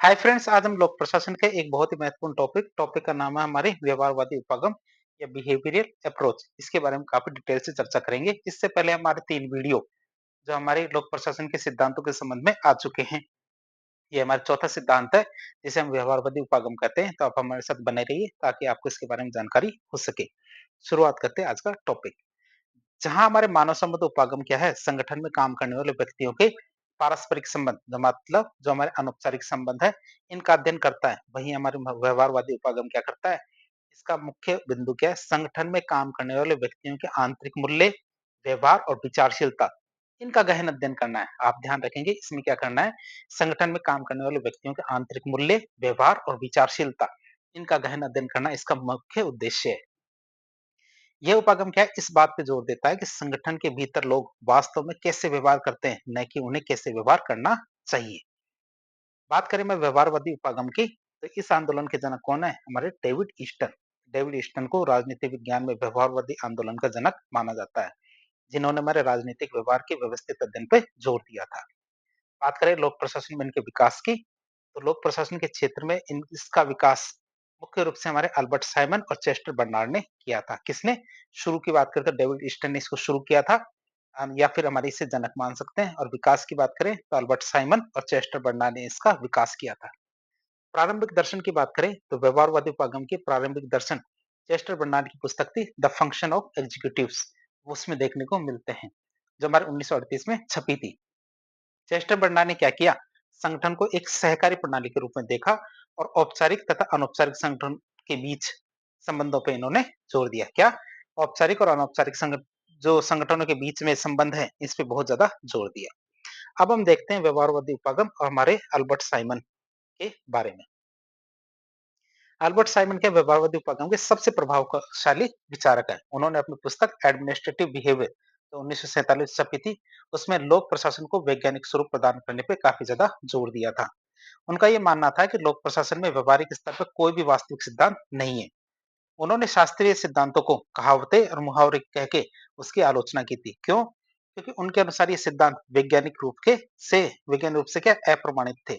Hi friends, आज हम लोक प्रशासन के एक बहुत ही महत्वपूर्ण टॉपिक का नाम है हमारे व्यवहारवादी उपागम या बिहेवियरल अप्रोच। इसके बारे में काफी डिटेल से चर्चा करेंगे। इससे पहले हमारे 3 वीडियो जो हमारे लोक प्रशासन के सिद्धांतों के संबंध में आ चुके हैं। ये हमारा चौथा सिद्धांत है जिसे हम व्यवहारवादी उपागम कहते हैं। तो आप हमारे साथ बने रहिए ताकि आपको इसके बारे में जानकारी हो सके। शुरुआत करते हैं आज का टॉपिक। जहां हमारे मानव संबंध उपागम क्या है, संगठन में काम करने वाले व्यक्तियों के पारस्परिक संबंध जो मतलब जो हमारे अनौपचारिक संबंध है, इनका अध्ययन करता है। वहीं हमारे व्यवहारवादी उपागम क्या करता है, इसका मुख्य बिंदु क्या है, संगठन में काम करने वाले व्यक्तियों के आंतरिक मूल्य, व्यवहार और विचारशीलता, इनका गहन अध्ययन करना है। आप ध्यान रखेंगे इसमें क्या करना है, संगठन में काम करने वाले व्यक्तियों के आंतरिक मूल्य, व्यवहार और विचारशीलता, इनका गहन अध्ययन करना इसका मुख्य उद्देश्य है। यह उपागम क्या है, इस बात पे जोर देता है कि संगठन के भीतर लोग वास्तव में कैसे व्यवहार करते हैं, न कि उन्हें कैसे व्यवहार करना चाहिए। बात करें मैं व्यवहारवादी उपागम की, तो इस आंदोलन के जनक कौन है, हमारे डेविड ईस्टन। डेविड ईस्टन को राजनीति विज्ञान में व्यवहारवादी आंदोलन का जनक माना जाता है, जिन्होंने हमारे राजनीतिक व्यवहार के व्यवस्थित अध्ययन पे जोर दिया था। बात करें लोक प्रशासन में इनके विकास की, तो लोक प्रशासन के क्षेत्र में इसका विकास मुख्य रूप से हमारे अल्बर्ट साइमन और चेस्टर बर्नार्ड ने किया था। किसने शुरू की बात करें तो डेविड ईस्टन ने इसको शुरू किया था, या फिर हमारे इसे जनक मान सकते हैं। और विकास की बात करें तो अल्बर्ट साइमन और चेस्टर बर्नार्ड ने इसका विकास किया था। प्रारंभिक दर्शन की बात करें तो व्यवहारवादी उपागम के प्रारंभिक दर्शन चेस्टर बर्नार्ड की पुस्तक थी द फंक्शन ऑफ एग्जीक्यूटिव्स, उसमें देखने को मिलते हैं, जो हमारे 1938 में छपी थी। चेस्टर बर्नार्ड ने क्या किया, संगठन को एक सहकारी प्रणाली के रूप में देखा और औपचारिक तथा अनौपचारिक संगठन के बीच संबंधों पर इन्होंने जोर दिया। क्या, औपचारिक और अनौपचारिक जो संगठनों के बीच में संबंध है, इस पे बहुत ज्यादा जोर दिया। अब हम देखते हैं व्यवहारवादी उपागम और हमारे अल्बर्ट साइमन के बारे में। अल्बर्ट साइमन के व्यवहारवादी उपागम के सबसे प्रभावशाली विचारक है। उन्होंने अपनी पुस्तक एडमिनिस्ट्रेटिव बिहेवियर तो 1947 छपी थी, उसमें लोक प्रशासन को वैज्ञानिक स्वरूप प्रदान करने पे काफी ज्यादा जोर दिया था। उनका ये मानना था कि लोक प्रशासन में व्यवहारिक स्तर पर कोई भी वास्तविक सिद्धांत नहीं है। उन्होंने शास्त्रीय सिद्धांतों को कहावतें और मुहावरे कह के उसकी आलोचना की थी। क्यों? क्योंकि उनके अनुसार ये सिद्धांत वैज्ञानिक रूप से क्या अप्रमाणित थे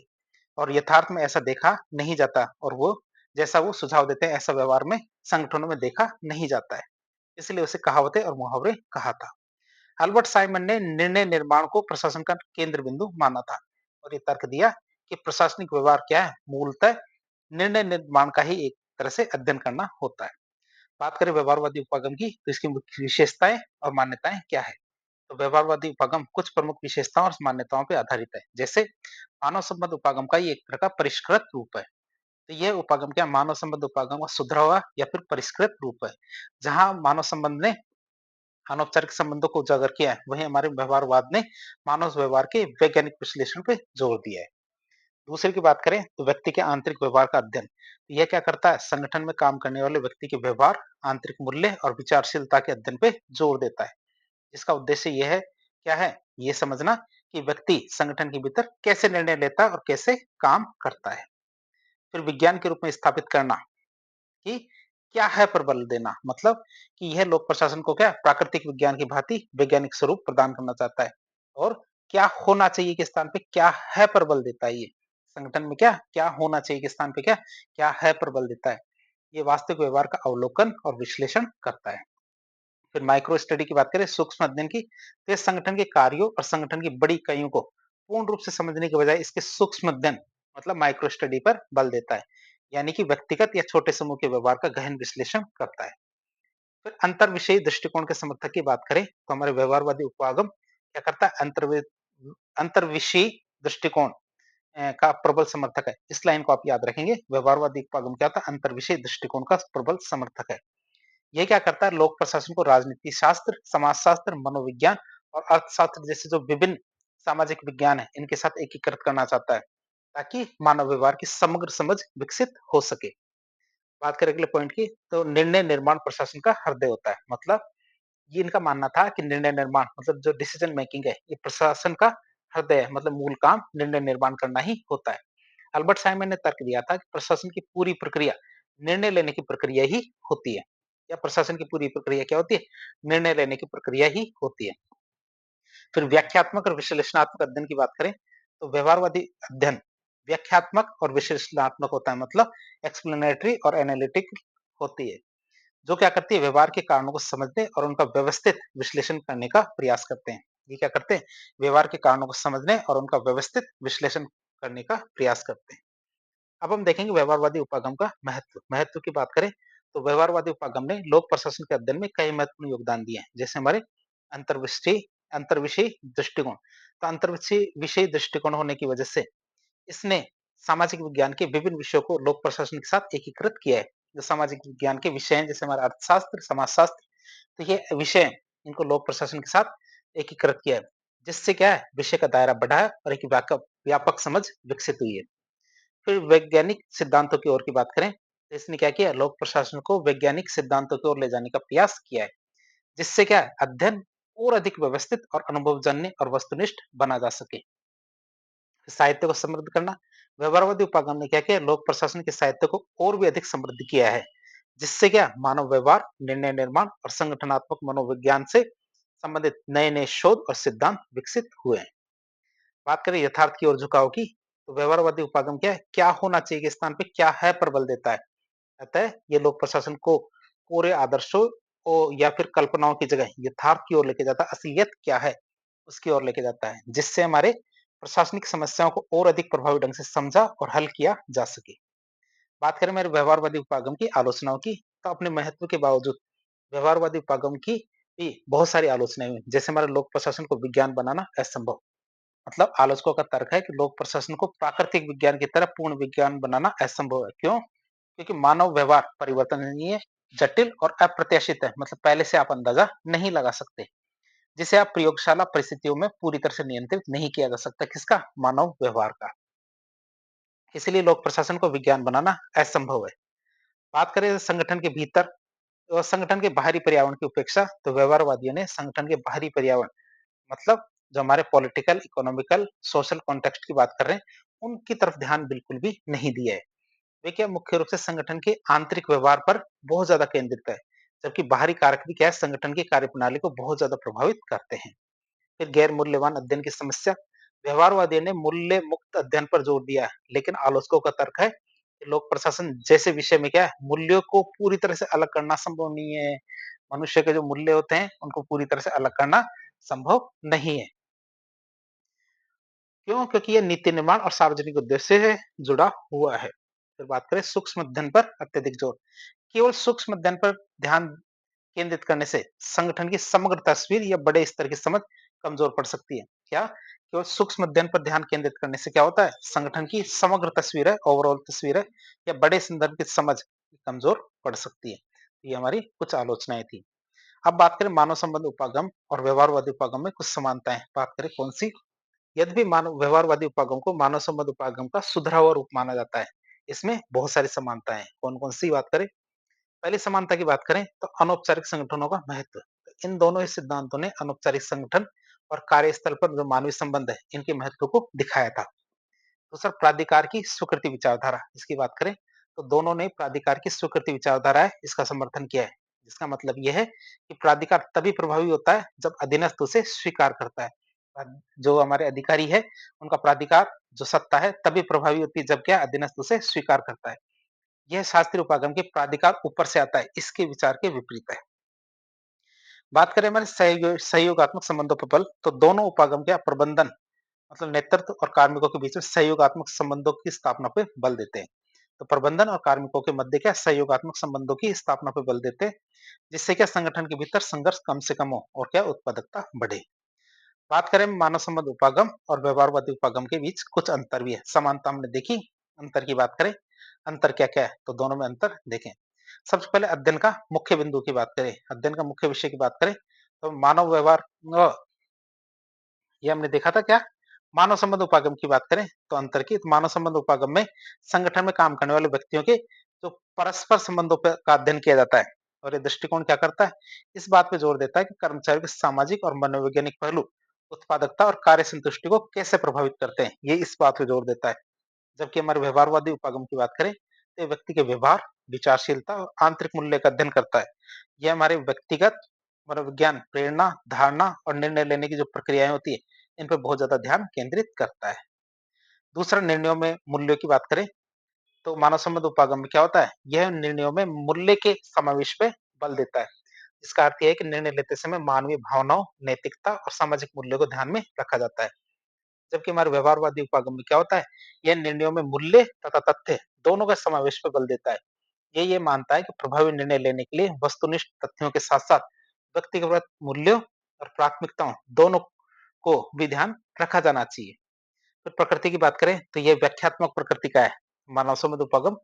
और यथार्थ में ऐसा देखा नहीं जाता, और वो जैसा वो सुझाव देते हैं ऐसा व्यवहार में संगठनों में देखा नहीं जाता है। इसलिए उसे कहावतें और मुहावरे कहा था। अल्बर्ट साइमन ने निर्णय निर्माण को प्रशासन का केंद्र बिंदु माना था और ये तर्क दिया कि प्रशासनिक व्यवहार क्या है, मूलतः निर्णय निर्माण का ही एक तरह से अध्ययन करना होता है। बात करें व्यवहारवादी उपागम की, तो इसकी मुख्य विशेषताएं और मान्यताएं क्या है। तो व्यवहारवादी उपागम कुछ प्रमुख विशेषताओं और मान्यताओं पर आधारित है। जैसे मानव संबंध उपागम का ये एक प्रकार परिष्कृत रूप है। तो यह उपागम क्या, मानव संबंध उपागम का सुधरा हुआ या फिर परिष्कृत रूप है, जहां मानव संबंध ने अनौपचारिक संबंधों को उजागर किया है, वहीं हमारे व्यवहारवाद ने मानव व्यवहार के वैज्ञानिक विश्लेषण पे जोर दिया है। दूसरे की बात करें तो व्यक्ति के आंतरिक व्यवहार का अध्ययन, तो यह क्या करता है, संगठन में काम करने वाले व्यक्ति के व्यवहार, आंतरिक मूल्य और विचारशीलता के अध्ययन पे जोर देता है। इसका उद्देश्य यह है, क्या है, ये समझना कि व्यक्ति संगठन के भीतर कैसे निर्णय लेता है और कैसे काम करता है। फिर विज्ञान के रूप में स्थापित करना कि क्या है प्रबल देना, मतलब कि यह लोक प्रशासन को क्या प्राकृतिक विज्ञान की भांति वैज्ञानिक स्वरूप प्रदान करना चाहता है। और क्या होना चाहिए के स्थान पे क्या है प्रबल देता है। ये संगठन में क्या क्या होना चाहिए के स्थान पे क्या क्या है प्रबल देता है। ये वास्तविक व्यवहार का अवलोकन और विश्लेषण करता है। फिर माइक्रो स्टडी की बात करें, सूक्ष्म अध्ययन की, तो ये संगठन के कार्यों और संगठन की बड़ी इकाइयों को पूर्ण रूप से समझने के बजाय इसके सूक्ष्म अध्ययन मतलब माइक्रो स्टडी पर बल देता है, यानी कि व्यक्तिगत या छोटे समूह के व्यवहार का गहन विश्लेषण करता है। फिर अंतर विषयी दृष्टिकोण के समर्थक की बात करें तो हमारे व्यवहारवादी उपागम क्या करता है, अंतर विषयी दृष्टिकोण का प्रबल समर्थक है। इस लाइन को आप याद रखेंगे, व्यवहारवादी उपागम क्या होता है, अंतर विषयी दृष्टिकोण का प्रबल समर्थक है। ये क्या करता है, लोक प्रशासन को राजनीति शास्त्र, समाजशास्त्र, मनोविज्ञान और अर्थशास्त्र जैसे जो विभिन्न सामाजिक विज्ञान है, इनके साथ एकीकृत करना चाहता है, ताकि मानव व्यवहार की समग्र समझ विकसित हो सके। बात करें अगले पॉइंट की, तो निर्णय निर्माण प्रशासन का हृदय होता है। मतलब ये इनका मानना था कि निर्णय निर्माण मतलब जो डिसीजन मेकिंग है, ये प्रशासन का हृदय है, मतलब मूल काम निर्णय निर्माण करना ही होता है। अल्बर्ट साइमन ने तर्क दिया था कि प्रशासन की पूरी प्रक्रिया निर्णय लेने की प्रक्रिया ही होती है, या प्रशासन की पूरी प्रक्रिया क्या होती है, निर्णय लेने की प्रक्रिया ही होती है। फिर व्याख्यात्मक और विश्लेषणात्मक अध्ययन की बात करें तो व्यवहारवादी अध्ययन व्याख्यात्मक और विश्लेषणात्मक होता है, मतलब एक्सप्लेनेटरी और एनालिटिक होती है, जो क्या करती है व्यवहार के कारणों को समझने और उनका व्यवस्थित विश्लेषण करने का प्रयास करते हैं। ये क्या करते हैं? व्यवहार के कारणों को समझने और उनका व्यवस्थित विश्लेषण करने का प्रयास करते हैं। अब हम देखेंगे व्यवहारवादी उपागम का महत्व। महत्व की बात करें तो व्यवहारवादी उपागम ने लोक प्रशासन के अध्ययन में कई महत्वपूर्ण योगदान दिए हैं, जैसे हमारे अंतर्विषयी अंतर्विषयी दृष्टिकोण। तो अंतर्विषयी विषयी दृष्टिकोण होने की वजह से इसने सामाजिक विज्ञान के विभिन्न विषयों को लोक प्रशासन के साथ एकीकृत किया है। जो सामाजिक विज्ञान के विषय हैं, जैसे हमारा अर्थशास्त्र, समाजशास्त्र, तो ये विषय हैं, इनको लोक प्रशासन के साथ एकीकृत किया है, जिससे क्या है विषय का दायरा बढ़ा है और एक व्यापक व्यापक समझ विकसित हुई है। फिर वैज्ञानिक सिद्धांतों की ओर की बात करें तो इसने क्या किया, लोक प्रशासन को वैज्ञानिक सिद्धांतों की ओर ले जाने का प्रयास किया है, जिससे क्या है अध्ययन और अधिक व्यवस्थित और अनुभवजन्य और वस्तुनिष्ठ बना जा सके। साहित्य को समृद्ध करना, व्यवहारवादी उपागम ने क्या किया, लोक प्रशासन के साहित्य को और भी अधिक समृद्ध किया है, जिससे क्या मानव व्यवहार, निर्णय निर्माण और संगठनात्मक मनोविज्ञान से संबंधित नए नए शोध और सिद्धांत विकसित हुए हैं। बात करें यथार्थ की ओर झुकाव की, तो व्यवहारवादी उपागम क्या है, क्या होना चाहिए के स्थान पे क्या है पर बल देता है। अतः ये लोक प्रशासन को पूरे आदर्शों या फिर कल्पनाओं की जगह यथार्थ की ओर लेके जाता है, असलियत क्या है उसकी ओर लेके जाता है, जिससे हमारे प्रशासनिक समस्याओं को और अधिक प्रभावी ढंग से समझा और हल किया जा सके। बात करें मेरे व्यवहारवादी उपागम की आलोचनाओं की, तो अपने महत्व के बावजूद व्यवहारवादी उपागम की भी बहुत सारी आलोचनाएं हुई, जैसे हमारे लोक प्रशासन को विज्ञान बनाना असंभव। मतलब आलोचकों का तर्क है कि लोक प्रशासन को प्राकृतिक विज्ञान की तरह पूर्ण विज्ञान बनाना असंभव है। क्यों? क्योंकि मानव व्यवहार परिवर्तनीय, जटिल और अप्रत्याशित है, मतलब पहले से आप अंदाजा नहीं लगा सकते, जिसे आप प्रयोगशाला परिस्थितियों में पूरी तरह से नियंत्रित नहीं किया जा सकता। किसका? मानव व्यवहार का। इसलिए लोक प्रशासन को विज्ञान बनाना असंभव है। बात करें संगठन के भीतर और संगठन के बाहरी पर्यावरण की उपेक्षा, तो व्यवहारवादियों ने संगठन के बाहरी पर्यावरण, मतलब जो हमारे पॉलिटिकल, इकोनॉमिकल, सोशल कॉन्टेक्स्ट की बात कर रहे हैं, उनकी तरफ ध्यान बिल्कुल भी नहीं दिया है। वे क्या मुख्य रूप से संगठन के आंतरिक व्यवहार पर बहुत ज्यादा केंद्रित है, जबकि बाहरी कारक भी क्या है संगठन की कार्यप्रणाली को बहुत ज्यादा प्रभावित करते हैं। फिर गैर मूल्यवान अध्ययन की समस्या, व्यवहारवादी ने मूल्य मुक्त अध्ययन पर जोर दिया है, लेकिन आलोचकों का तर्क है कि लोक प्रशासन जैसे विषय में क्या है मूल्यों को पूरी तरह से अलग करना संभव नहीं है। मनुष्य के जो मूल्य होते हैं उनको पूरी तरह से अलग करना संभव नहीं है। क्यों? क्योंकि ये नीति निर्माण और सार्वजनिक उद्देश्य से जुड़ा हुआ है। फिर बात करें सूक्ष्म अध्ययन पर अत्यधिक जोर, केवल सूक्ष्म अध्ययन पर ध्यान केंद्रित करने से संगठन की समग्र तस्वीर या बड़े स्तर की समझ कमजोर पड़ सकती है। क्या? केवल सूक्ष्म अध्ययन पर ध्यान केंद्रित करने से क्या होता है, संगठन की समग्र तस्वीर है, ओवरऑल तस्वीर है, या बड़े संदर्भ की समझ कमजोर पड़ सकती है। ये हमारी कुछ आलोचनाएं थी। अब बात करें मानव संबंध उपागम और व्यवहारवादी उपागम में कुछ समानताएं, बात करें कौन सी। यद्यपि मानव व्यवहारवादी उपागम को मानव संबंध उपागम का सुधरा हुआ रूप माना जाता है, इसमें बहुत सारी समानताएं हैं। कौन कौन सी बात करें? पहली समानता की बात करें तो अनौपचारिक संगठनों का महत्व। इन दोनों ही सिद्धांतों ने अनौपचारिक संगठन और कार्यस्थल पर जो मानवीय संबंध है इनके महत्व को दिखाया था। दूसरा प्राधिकार की स्वीकृति विचारधारा, इसकी बात करें तो दोनों ने प्राधिकार की स्वीकृति विचारधारा है इसका समर्थन किया है, जिसका मतलब यह है कि प्राधिकार तभी प्रभावी होता है जब अधीनस्थ उसे स्वीकार करता है। जो हमारे अधिकारी है उनका प्राधिकार जो सत्ता है तभी प्रभावी होती है जब क्या अधीनस्थ उसे स्वीकार करता है। यह शास्त्रीय उपागम के प्राधिकार ऊपर से आता है, इसके विचार के विपरीत है। बात करें हमारे सहयोगात्मक संबंधों पर बल, तो दोनों उपागम क्या प्रबंधन, मतलब नेतृत्व और कार्मिकों के बीच में सहयोगात्मक संबंधों की स्थापना पे बल देते हैं। तो प्रबंधन और कार्मिकों के मध्य क्या सहयोगात्मक संबंधों की स्थापना पे बल देते हैं, जिससे क्या संगठन के भीतर संघर्ष कम से कम हो और क्या उत्पादकता बढ़े। बात करें मानव संबंध उपागम और व्यवहारवादी उपागम के बीच कुछ अंतर भी है, समानता हमने देखी। अंतर की बात करें, अंतर क्या क्या है तो दोनों में अंतर देखें। सबसे पहले अध्ययन का मुख्य बिंदु की बात करें, अध्ययन का मुख्य विषय की बात करें तो मानव व्यवहार, ये हमने देखा था क्या, मानव संबंध उपागम की बात करें तो अंतर की, तो मानव संबंध उपागम में संगठन में काम करने वाले व्यक्तियों के जो परस्पर संबंधों पर का अध्ययन किया जाता है, और ये दृष्टिकोण क्या करता है, इस बात पे जोर देता है कि कर्मचारियों के सामाजिक और मनोवैज्ञानिक पहलू उत्पादकता और कार्य संतुष्टि को कैसे प्रभावित करते हैं, ये इस बात पे जोर देता है। जबकि हमारे व्यवहारवादी उपागम की बात करें तो ये व्यक्ति के व्यवहार, विचारशीलता और आंतरिक मूल्य का अध्ययन करता है। यह हमारे व्यक्तिगत मनोविज्ञान, प्रेरणा, धारणा और निर्णय लेने की जो प्रक्रियाएं होती है इन पर बहुत ज्यादा ध्यान केंद्रित करता है। दूसरा निर्णयों में मूल्यों की बात करें तो मानव संबंध उपागम में क्या होता है? यह निर्णयों में मूल्य के समावेश पे बल देता है। इसका अर्थ ये है कि निर्णय लेते समय मानवीय भावनाओं, नैतिकता और सामाजिक मूल्यों को ध्यान में रखा जाता है। जबकि हमारे व्यवहारवादी उपागम में क्या होता है? यह निर्णयों में मूल्य तथा तथ्य दोनों का समावेश पे बल देता है। ये मानता है कि प्रभावी निर्णय लेने के लिए वस्तुनिष्ठ तथ्यों के साथ-साथ व्यक्तिगत मूल्यों और प्राथमिकताओं दोनों को भी ध्यान रखा जाना चाहिए। फिर प्रकृति की बात करें तो यह व्याख्यात्मक प्रकृति का है। मानव संबंध उपागम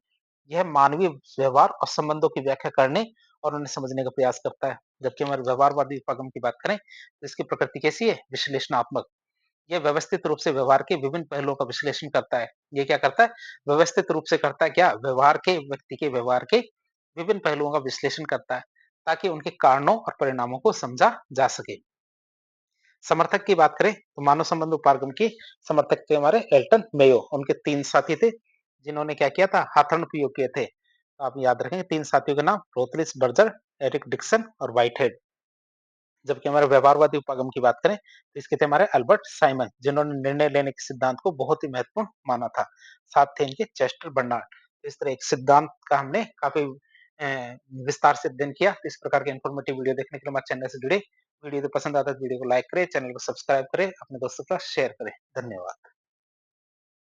यह मानवीय व्यवहार और संबंधों की व्याख्या करने और उन्हें समझने का प्रयास करता है। जबकि हमारे व्यवहारवादी उपागम की बात करें तो इसकी प्रकृति कैसी है? विश्लेषणात्मक। ये व्यवस्थित रूप से व्यवहार के विभिन्न पहलुओं का विश्लेषण करता है। ये क्या करता है? व्यवस्थित रूप से करता है क्या? व्यवहार के व्यक्ति के व्यवहार के विभिन्न पहलुओं का विश्लेषण करता है, ताकि उनके कारणों और परिणामों को समझा जा सके। समर्थक की बात करें तो मानव संबंध उपागम की समर्थक थे हमारे एल्टन मेयो। उनके 3 साथी थे, जिन्होंने क्या किया था? हाथरन प्रयोग किए थे। आप याद रखेंगे 3 साथियों के नाम रोथलिस बर्जर, एरिक डिक्सन और व्हाइटहेड। जबकि हमारे व्यवहारवादी उपागम की बात करें तो इसके थे हमारे अल्बर्ट साइमन, जिन्होंने निर्णय लेने के सिद्धांत को बहुत ही महत्वपूर्ण माना था। साथ थे इनके चेस्टर बर्नार्ड। इस तरह एक सिद्धांत का हमने काफी विस्तार से अध्ययन किया। इस प्रकार के इन्फॉर्मेटिव वीडियो देखने के लिए हमारे चैनल से जुड़े। वीडियो यदि पसंद आता है तो वीडियो को लाइक करें, चैनल को सब्सक्राइब करें, अपने दोस्तों के साथ शेयर करें। धन्यवाद।